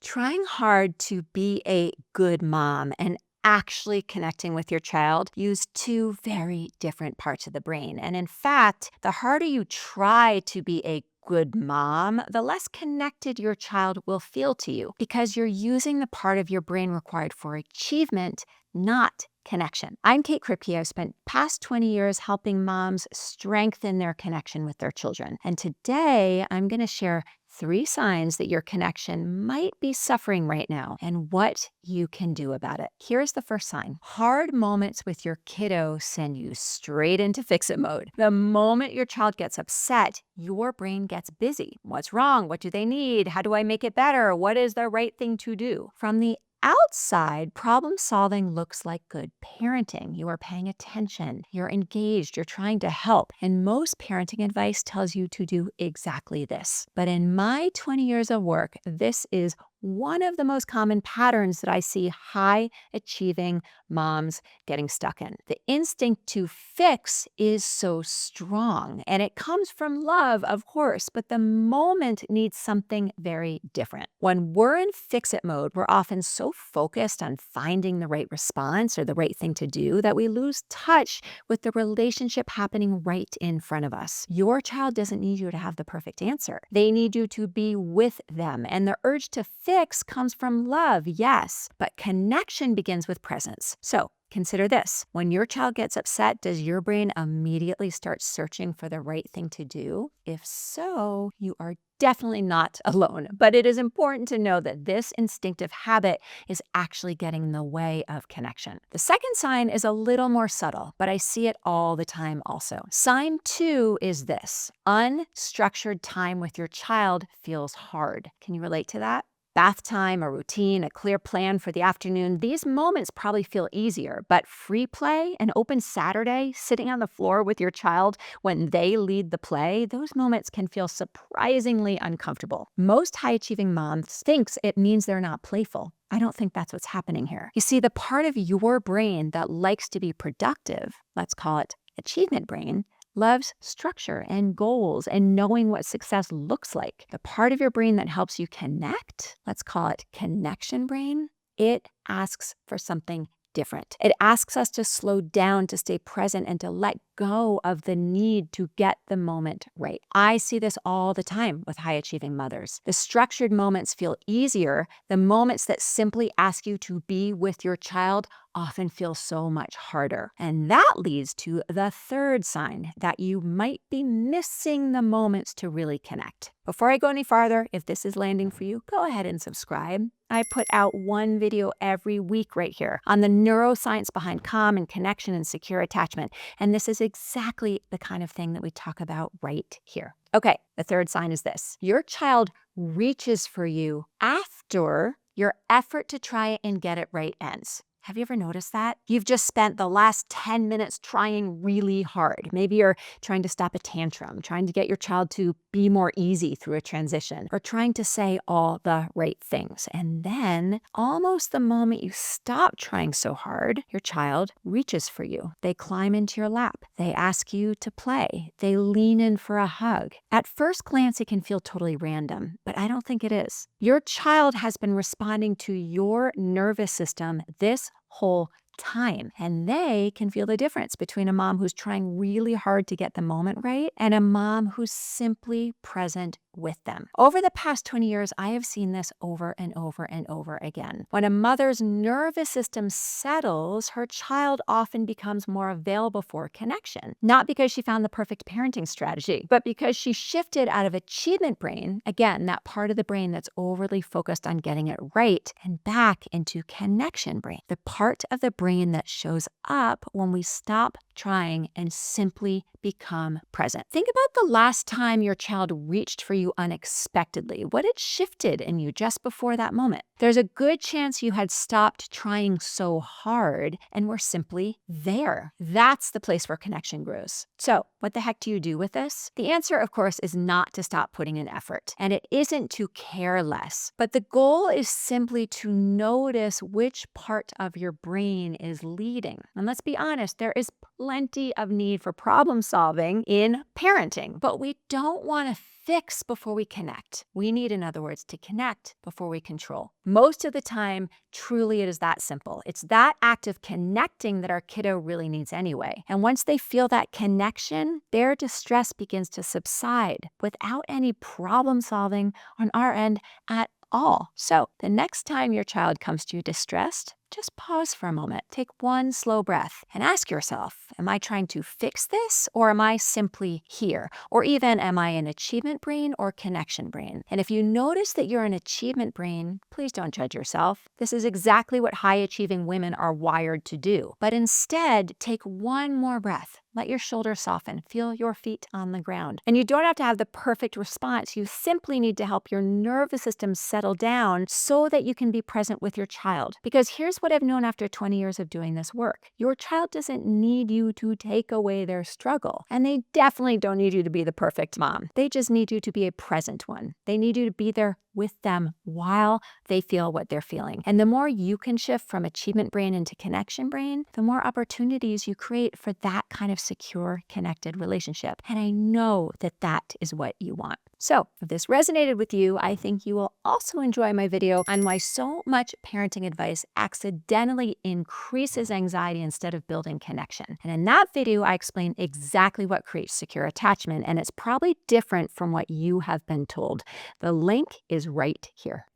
Trying hard to be a good mom and actually connecting with your child use two very different parts of the brain. And in fact, the harder you try to be a good mom, the less connected your child will feel to you because you're using the part of your brain required for achievement, not connection. I'm Kate Kripke. I've spent past 20 years helping moms strengthen their connection with their children. And today I'm going to share 3 signs that your connection might be suffering right now and what you can do about it. Here's the first sign. Hard moments with your kiddo send you straight into fix-it mode. The moment your child gets upset, your brain gets busy. What's wrong? What do they need? How do I make it better? What is the right thing to do? From the outside, problem solving looks like good parenting. You are paying attention, you're engaged, you're trying to help. And most parenting advice tells you to do exactly this. But in my 20 years of work, this is one of the most common patterns that I see high achieving moms getting stuck in. The instinct to fix is so strong, and it comes from love, of course, but the moment needs something very different. When we're in fix-it mode, we're often so focused on finding the right response or the right thing to do that we lose touch with the relationship happening right in front of us. Your child doesn't need you to have the perfect answer. They need you to be with them, and the urge to fix comes from love, yes, but connection begins with presence. So consider this. When your child gets upset, does your brain immediately start searching for the right thing to do? If so, you are definitely not alone. But it is important to know that this instinctive habit is actually getting in the way of connection. The second sign is a little more subtle, but I see it all the time also. Sign 2 is this. Unstructured time with your child feels hard. Can you relate to that? Bath time, a routine, a clear plan for the afternoon, these moments probably feel easier, but free play, an open Saturday, sitting on the floor with your child when they lead the play, those moments can feel surprisingly uncomfortable. Most high-achieving moms thinks it means they're not playful. I don't think that's what's happening here. You see, the part of your brain that likes to be productive, let's call it achievement brain, loves structure and goals and knowing what success looks like. The part of your brain that helps you connect, let's call it connection brain, it asks for something different. It asks us to slow down, to stay present, and to let go of the need to get the moment right. I see this all the time with high-achieving mothers. The structured moments feel easier. The moments that simply ask you to be with your child often feel so much harder. And that leads to the third sign that you might be missing the moments to really connect. Before I go any farther, if this is landing for you, go ahead and subscribe. I put out one video every week right here on the neuroscience behind calm and connection and secure attachment. And this is exactly the kind of thing that we talk about right here. Okay, the third sign is this. Your child reaches for you after your effort to try and get it right ends. Have you ever noticed that? You've just spent the last 10 minutes trying really hard. Maybe you're trying to stop a tantrum, trying to get your child to be more easy through a transition, or trying to say all the right things. And then, almost the moment you stop trying so hard, your child reaches for you. They climb into your lap. They ask you to play. They lean in for a hug. At first glance, it can feel totally random, but I don't think it is. Your child has been responding to your nervous system this whole time. And they can feel the difference between a mom who's trying really hard to get the moment right and a mom who's simply present with them. Over the past 20 years, I have seen this over and over and over again. When a mother's nervous system settles, her child often becomes more available for connection. Not because she found the perfect parenting strategy, but because she shifted out of achievement brain, again, that part of the brain that's overly focused on getting it right, and back into connection brain, the part of the brain that shows up when we stop trying and simply become present. Think about the last time your child reached for you unexpectedly. What had shifted in you just before that moment? There's a good chance you had stopped trying so hard and were simply there. That's the place where connection grows. So, what the heck do you do with this? The answer, of course, is not to stop putting in effort, and it isn't to care less, but the goal is simply to notice which part of your brain is leading. And let's be honest, there is plenty of need for problem solving in parenting, but we don't want to fix before we connect. We need, in other words, to connect before we control. Most of the time, truly it is that simple. It's that act of connecting that our kiddo really needs anyway. And once they feel that connection, their distress begins to subside without any problem solving on our end at all. So the next time your child comes to you distressed, just pause for a moment, take one slow breath, and ask yourself, am I trying to fix this, or am I simply here? Or even, am I an achievement brain or connection brain? And if you notice that you're an achievement brain, please don't judge yourself. This is exactly what high-achieving women are wired to do. But instead, take one more breath. Let your shoulders soften. Feel your feet on the ground. And you don't have to have the perfect response. You simply need to help your nervous system settle down so that you can be present with your child. Because here's what I've known after 20 years of doing this work. Your child doesn't need you to take away their struggle. And they definitely don't need you to be the perfect mom. They just need you to be a present one. They need you to be there with them while they feel what they're feeling. And the more you can shift from achievement brain into connection brain, the more opportunities you create for that kind of secure, connected relationship. And I know that that is what you want. So if this resonated with you, I think you will also enjoy my video on why so much parenting advice accidentally increases anxiety instead of building connection. And in that video, I explain exactly what creates secure attachment, and it's probably different from what you have been told. The link is right here.